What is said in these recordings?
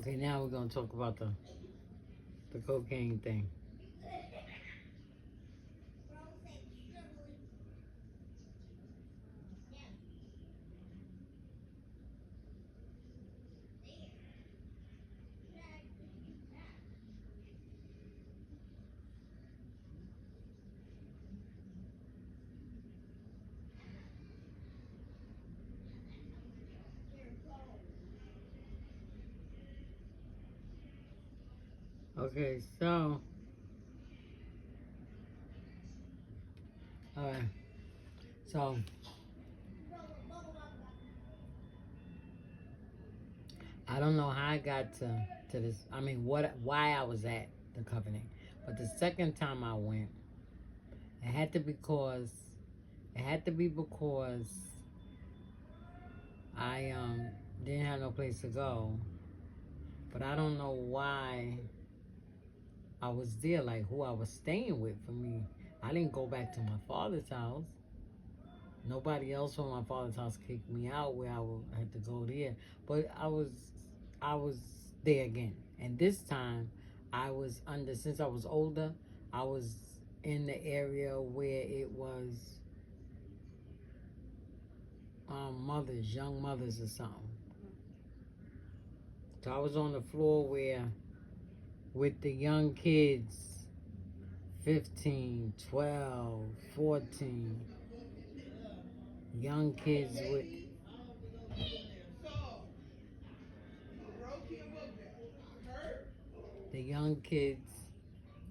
Okay, now we're gonna talk about the cocaine thing. Okay, so alright, so I don't know how I got to this. I mean, why I was at the covenant, but the second time I went, it had to be because I didn't have no place to go, but I don't know why I was there, like who I was staying with. For me, I didn't go back to my father's house. Nobody else from my father's house kicked me out where I had to go there. But I was there again. And this time I was under, since I was older, I was in the area where it was mothers, young mothers or something. So I was on the floor where with the young kids, 15, 12, 14, young kids with the young kids,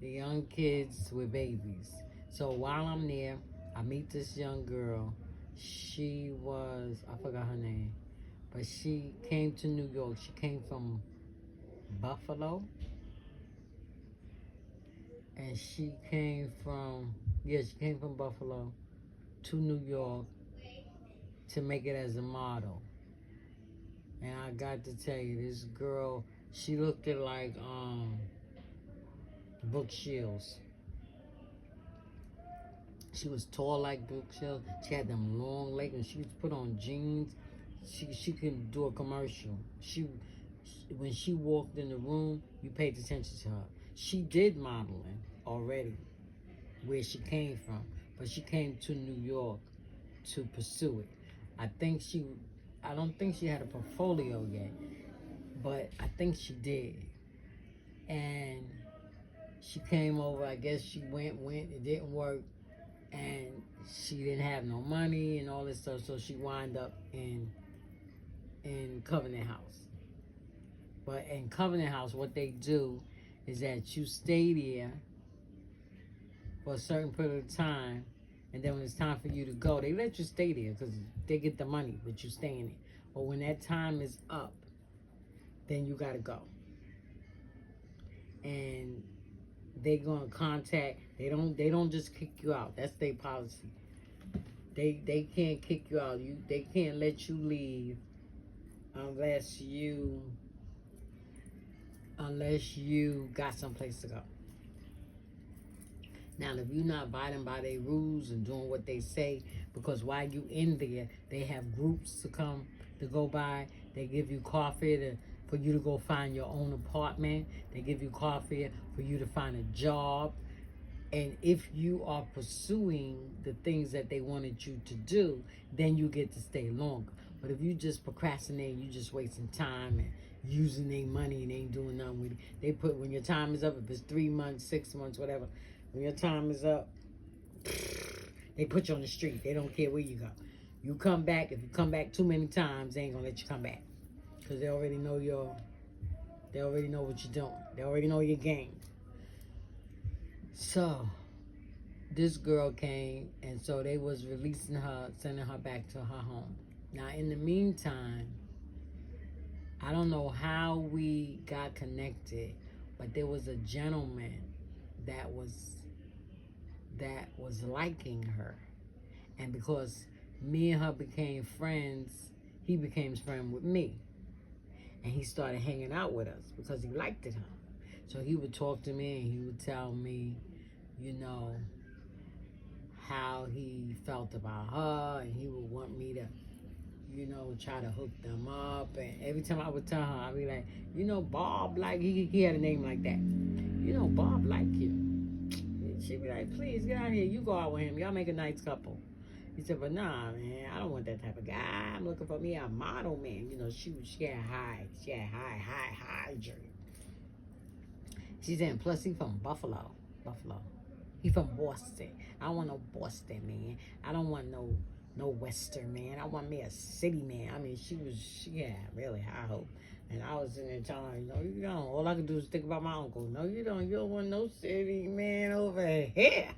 the young kids with babies. So while I'm there, I meet this young girl. She was, I forgot her name, but she came to New York. She came from Buffalo. And she came from, yeah, she came from Buffalo to New York to make it as a model. And I got to tell you, this girl, she looked at like Brooke Shields. She was tall like Brooke Shields. She had them long legs, and she would put on jeans. She could do a commercial. When she walked in the room, you paid attention to her. She did modeling already, where she came from, but she came to New York to pursue it. I don't think she had a portfolio yet, but I think she did. And she came over, I guess she went, it didn't work, and she didn't have no money and all this stuff, so she wound up in Covenant House. But in Covenant House, what they do is that you stay there for a certain period of time, and then when it's time for you to go, they let you stay there because they get the money, but you stay in it. But when that time is up, then you gotta go. And they gonna contact. They don't just kick you out. That's their policy. They can't kick you out. They can't let you leave unless you got someplace to go. Now, if you're not abiding by their rules and doing what they say, because while you in there, they have groups to go by. They give you coffee for you to go find your own apartment. They give you coffee for you to find a job. And if you are pursuing the things that they wanted you to do, then you get to stay longer. But if you just procrastinate, you just wasting time and using their money and ain't doing nothing with it. They put, when your time is up, if it's 3 months, 6 months, whatever, when your time is up, they put you on the street. They don't care where you go. You come back. If you come back too many times, they ain't gonna let you come back, because they already know they already know what you're doing. They already know your game. So this girl came, and so they was releasing her, sending her back to her home. Now, in the meantime, I don't know how we got connected, but there was a gentleman that was liking her. And because me and her became friends, he became friends with me. And he started hanging out with us because he liked it, her. So he would talk to me and he would tell me, you know, how he felt about her, and he would want me to, try to hook them up. And every time I would tell her, I'd be like, Bob, like, he had a name like that. Bob like you. And she'd be like, please, get out of here. You go out with him. Y'all make a nice couple. He said, but nah, man, I don't want that type of guy. I'm looking for me a model, man. She had high journey. She said, plus he from Buffalo. He from Boston. I don't want no Boston, man. I don't want no Western, man. I want me a city, man. I mean, she had really high hope. And I was in there telling her, no, you don't. All I can do is think about my uncle. No, you don't. You don't want no city, man, over here.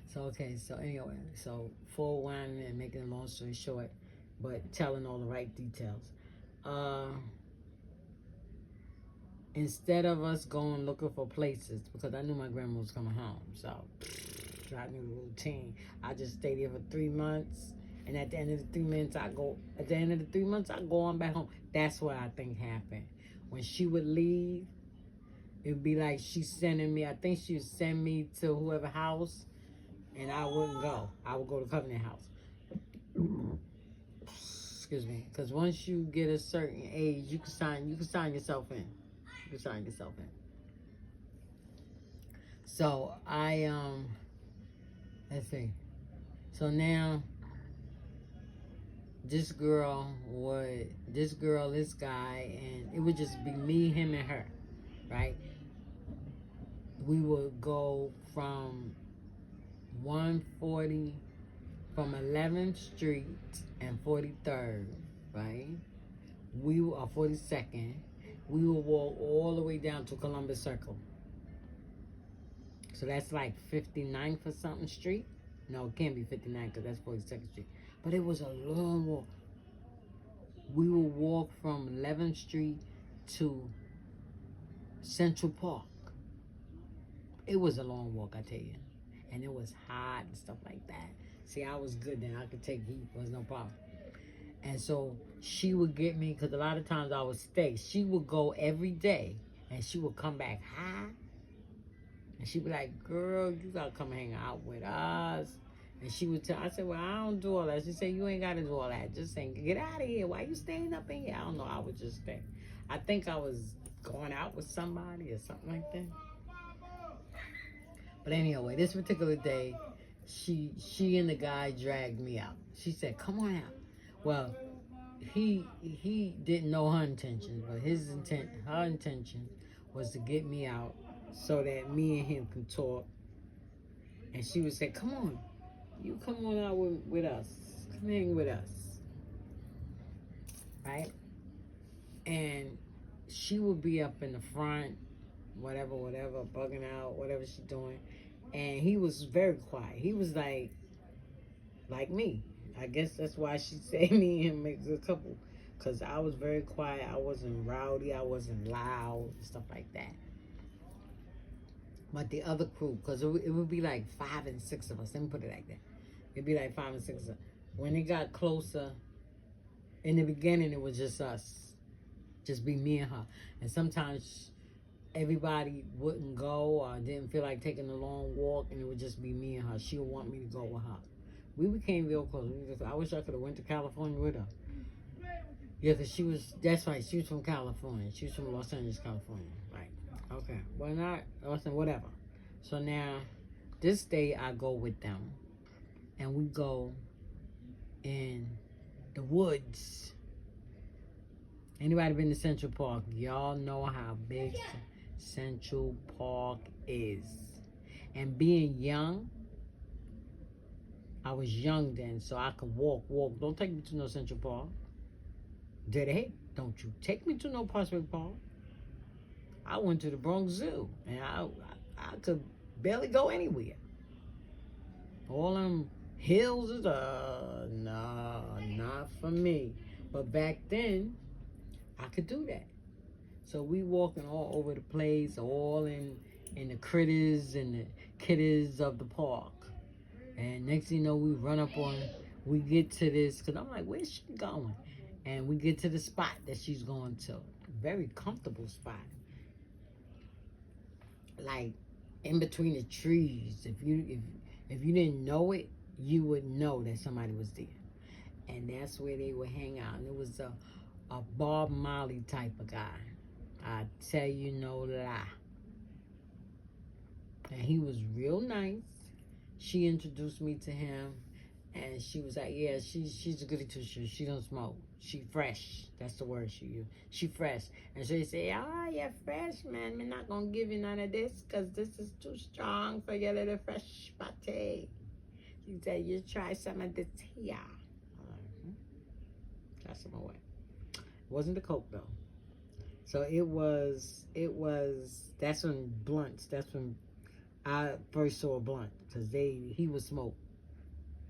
So anyway, forewarning and making a long story short, but telling all the right details. Instead of us going looking for places, because I knew my grandma was coming home, so I knew the routine. I just stayed here for 3 months, and at the end of the 3 months, I go on back home. That's what I think happened. When she would leave, it would be like she's sending me. I think she would send me to whoever house, and I wouldn't go. I would go to Covenant House. Excuse me, because once you get a certain age, you can sign yourself in. So let's see. So now this guy, and it would just be me, him, and her, right? We would go from 140, from 11th Street and 43rd, right? We were 42nd. We would walk all the way down to Columbus Circle. So that's like 59th or something street. No, it can't be 59 because that's 42nd Street. But it was a long walk. We would walk from 11th Street to Central Park. It was a long walk, I tell you. And it was hot and stuff like that. See, I was good then. I could take heat. There was no problem. And so she would get me, because a lot of times I would stay. She would go every day, and she would come back high. And she'd be like, girl, you got to come hang out with us. And she would tell, I said, well, I don't do all that. She said, you ain't got to do all that. Just saying, get out of here. Why you staying up in here? I don't know. I would just stay. I think I was going out with somebody or something like that. But anyway, this particular day, she and the guy dragged me out. She said, come on out. Well, he didn't know her intentions, but her intention was to get me out so that me and him could talk. And she would say, come on, you come on out with us. Come hang with us. Right? And she would be up in the front, whatever, bugging out, whatever she's doing. And he was very quiet. He was like me. I guess that's why she said me and him make a couple. Because I was very quiet. I wasn't rowdy. I wasn't loud. Stuff like that. But the other crew, because it would be like 5 and 6 of us. Let me put it like that. It'd be like 5 and 6 of us. When it got closer, in the beginning, it was just us. Just be me and her. And sometimes everybody wouldn't go or didn't feel like taking a long walk, and it would just be me and her. She would want me to go with her. We became real close. I wish I could have went to California with her. Yeah, because that's right, she was from California. She was from Los Angeles, California. Right. Okay. Well, not Austin, whatever. So now, this day I go with them. And we go in the woods. Anybody been to Central Park? Y'all know how big Central Park is. And being young, I was young then, so I could walk. Don't take me to no Central Park. Hey, don't you take me to no Prospect Park. I went to the Bronx Zoo, and I could barely go anywhere. All them hills is nah, not for me. But back then, I could do that. So we walking all over the place, all in the critters and the kiddies of the park. And next thing you know, we get to this, because I'm like, where's she going? And we get to the spot that she's going to. Very comfortable spot. Like, in between the trees. If you didn't know it, you would know that somebody was there. and that's where they would hang out. And it was a Bob Marley type of guy. I tell you no lie. And he was real nice. She introduced me to him, and she was like, yeah, she's a goody two shoes. She don't smoke. She fresh. That's the word she used. She fresh. And so they say, oh, you're fresh, man. We're not going to give you none of this because this is too strong for your little fresh pate. She said, you try some of this here. Try some of what? It wasn't the Coke, though. So that's when blunts, that's when I first saw a blunt, because he would smoke.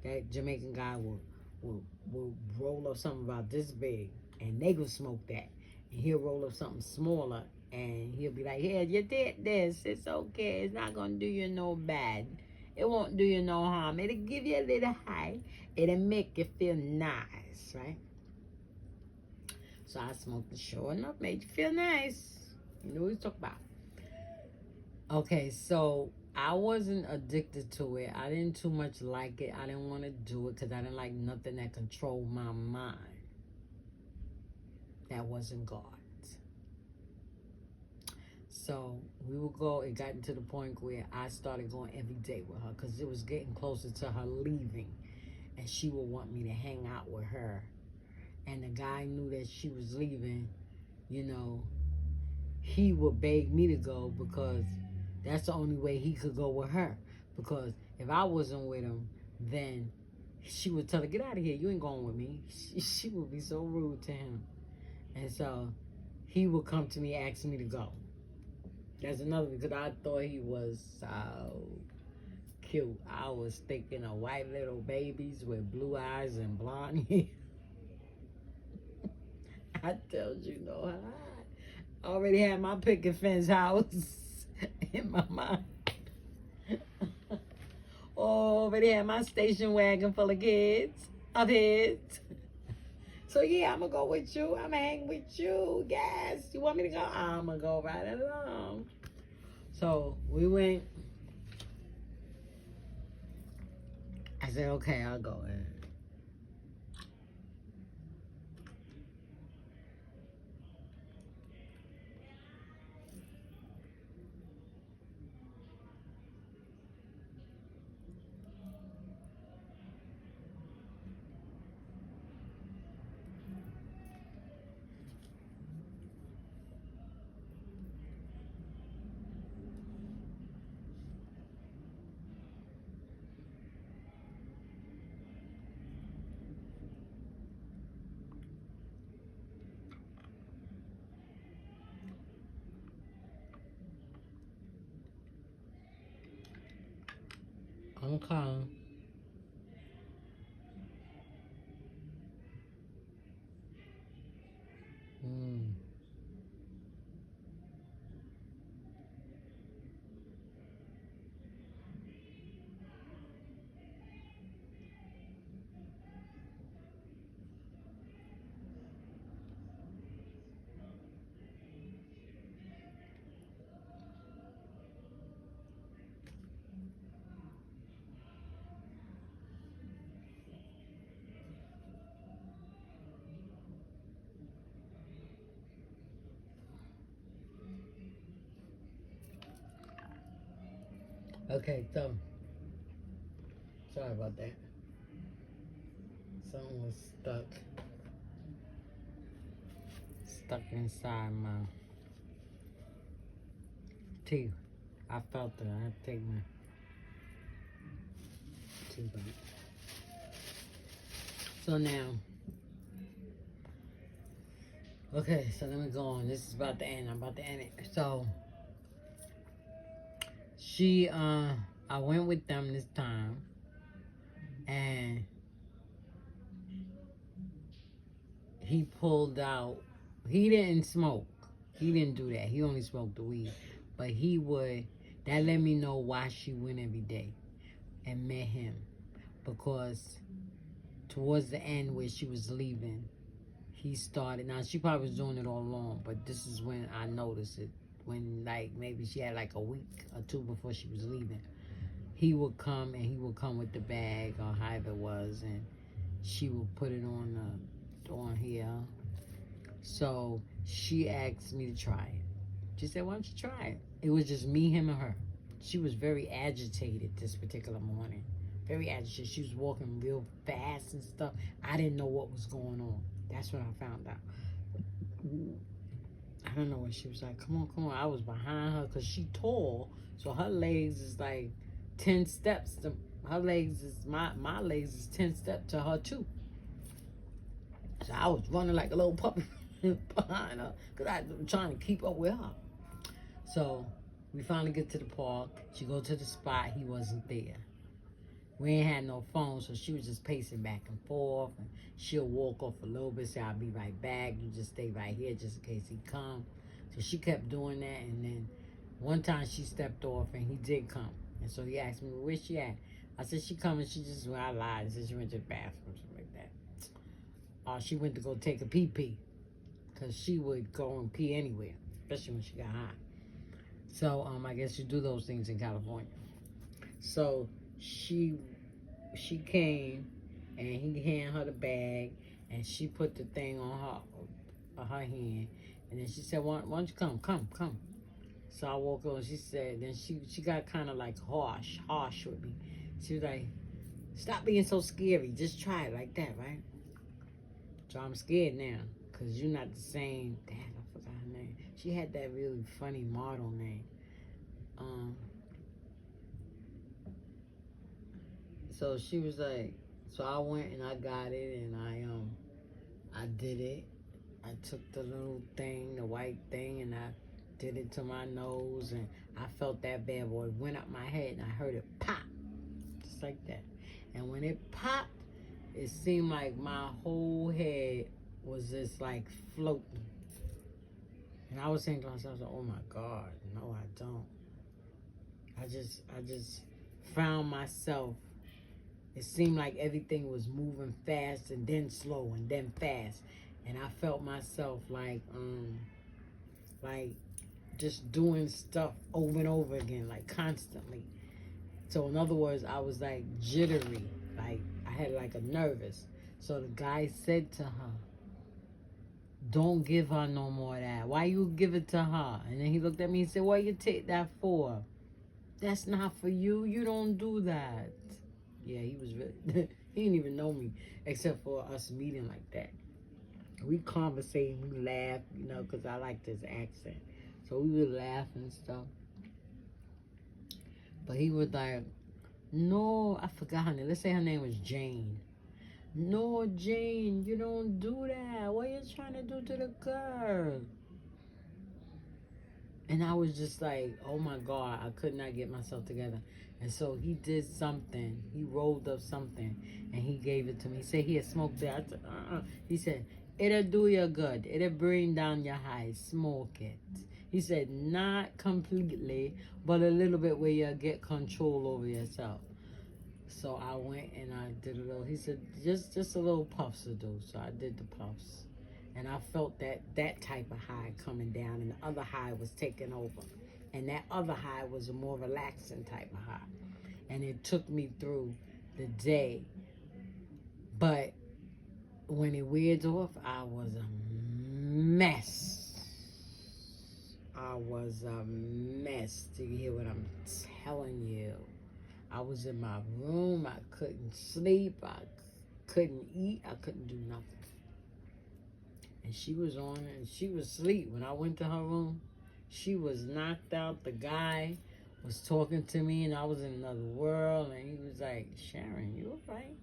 That Jamaican guy will roll up something about this big, and they would smoke that. And he'll roll up something smaller, and he'll be like, yeah, you did this. It's okay. It's not going to do you no bad. It won't do you no harm. It'll give you a little high. It'll make you feel nice, right? So I smoked it, sure enough, made you feel nice. You know what he's talking about. Okay, so I wasn't addicted to it. I didn't too much like it. I didn't want to do it because I didn't like nothing that controlled my mind. That wasn't God. So we would go, it got to the point where I started going every day with her because it was getting closer to her leaving. And she would want me to hang out with her. And the guy knew that she was leaving, you know, he would beg me to go because that's the only way he could go with her. Because if I wasn't with him, then she would tell her, get out of here, you ain't going with me. She would be so rude to him. And so he would come to me asking me to go. That's another, because I thought he was so cute. I was thinking of white little babies with blue eyes and blonde hair. I told you no lie. I already had my picket fence house in my mind. Already had my station wagon full of kids, of heads. So yeah, I'm gonna go with you. I'm gonna hang with you. Yes, you want me to go? I'm gonna go right along. So we went. I said, okay, I'll go. Okay. Okay, so sorry about that. Something was stuck inside my teeth. I felt it. I had to take my teeth out. So now, okay, so let me go on. This is about to end. I'm about to end it. So I went with them this time, and he pulled out. He didn't smoke. He didn't do that. He only smoked the weed. But he would. That let me know why she went every day and met him. Because towards the end where she was leaving, he started. Now, she probably was doing it all along, but this is when I noticed it. When, like, maybe she had like a week or two before she was leaving. He would come, and he would come with the bag or however it was, and she will put it on here. So she asked me to try it. She said, "Why don't you try it?" It was just me, him, and her. She was very agitated this particular morning. Very agitated. She was walking real fast and stuff. I didn't know what was going on. That's when I found out. I don't know what she was like. Come on, come on. I was behind her because she tall, so her legs is like 10 steps. Her legs is my legs is 10 steps to her too. So I was running like a little puppy behind her because I was trying to keep up with her. So we finally get to the park. She go to the spot. He wasn't there. We ain't had no phone, so she was just pacing back and forth. And she'll walk off a little bit, say, "I'll be right back. You just stay right here just in case he come." So she kept doing that, and then one time she stepped off, and he did come. And so he asked me, "Where's she at?" I said, "She coming." She just, well, I lied. I said she went to the bathroom, something like that. She went to go take a pee-pee, because she would go and pee anywhere, especially when she got hot. So I guess you do those things in California. So she came, and he handed her the bag, and she put the thing on her hand, and then she said, why don't you come. So I woke up, and she said, then she got kind of like harsh with me. She was like, "Stop being so scary, just try it like that, right?" So I'm scared now, because you're not the same. Dad, I forgot her name. She had that really funny model name. So she was like, so I went and I got it, and I did it. I took the little thing, the white thing, and I did it to my nose, and I felt that bad boy went up my head, and I heard it pop, just like that. And when it popped, it seemed like my whole head was just like floating. And I was saying to myself, "Oh my God, no, I don't." I just found myself. It seemed like everything was moving fast and then slow and then fast. And I felt myself like just doing stuff over and over again, like constantly. So in other words, I was like jittery, like I had like a nervous. So the guy said to her, "Don't give her no more of that. Why you give it to her?" And then he looked at me and said, "What you take that for? That's not for you. You don't do that." Yeah, he was really, he didn't even know me except for us meeting like that. We conversating, we laugh, because I like this accent. So we would laugh and stuff. But he was like, "No," I forgot her name. Let's say her name was Jane. "No, Jane, you don't do that. What are you trying to do to the girl?" And I was just like, oh my God, I could not get myself together. And so he did something. He rolled up something and he gave it to me. He said he had smoked it. I said, He said, "It'll do you good. It'll bring down your high. Smoke it." He said, "Not completely, but a little bit where you get control over yourself." So I went and I did a little. He said, just a little puffs to do. So I did the puffs. And I felt that type of high coming down, and the other high was taking over. And that other high was a more relaxing type of high. And it took me through the day. But when it weared off, I was a mess. I was a mess. Do you hear what I'm telling you? I was in my room. I couldn't sleep. I couldn't eat. I couldn't do nothing. And she was on it, and she was asleep. When I went to her room, she was knocked out. The guy was talking to me, and I was in another world, and he was like, "Sharon, you all right?"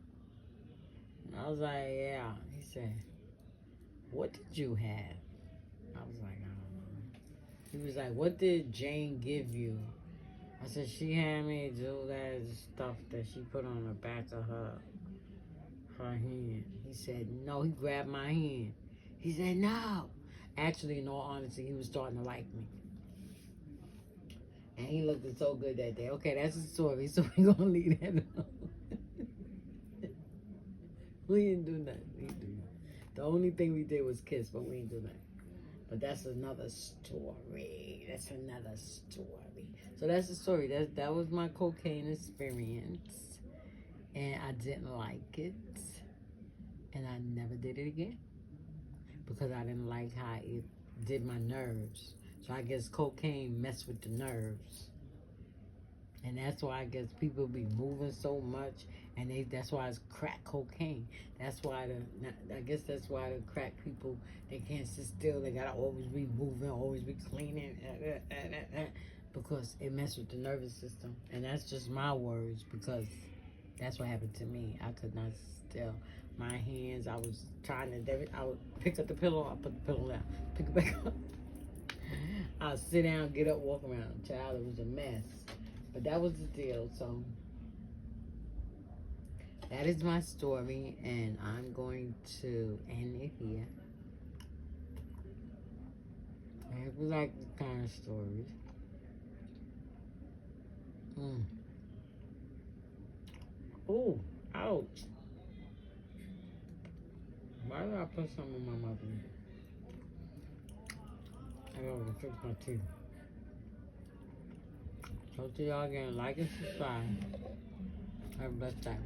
And I was like, "Yeah." He said, "What did you have?" I was like, "I don't know." He was like, "What did Jane give you?" I said, "She had me do that stuff that she put on the back of her hand." He said, "No." He grabbed my hand. He said, "No." Actually, in all honesty, he was starting to like me. And he looked so good that day. Okay, that's the story. So we're going to leave that alone. We didn't do nothing. The only thing we did was kiss, but we didn't do nothing. But that's another story. So that's the story. That was my cocaine experience. And I didn't like it. And I never did it again because I didn't like how it did my nerves. So I guess cocaine messed with the nerves. And that's why I guess people be moving so much, and that's why it's crack cocaine. That's why I guess that's why the crack people, they can't sit still. They gotta always be moving, always be cleaning, because it messes with the nervous system. And that's just my words, because that's what happened to me. I could not still. My hands, I was trying to, I would pick up the pillow, I put the pillow down, pick it back up. I'll sit down, get up, walk around. Child, it was a mess. But that was the deal, so that is my story, and I'm going to end it here. And if you like this kind of stories, oh, ouch. Why did I put something in my mouth? I gotta fix my teeth. Talk to y'all again. Like and subscribe. Have a blessed day.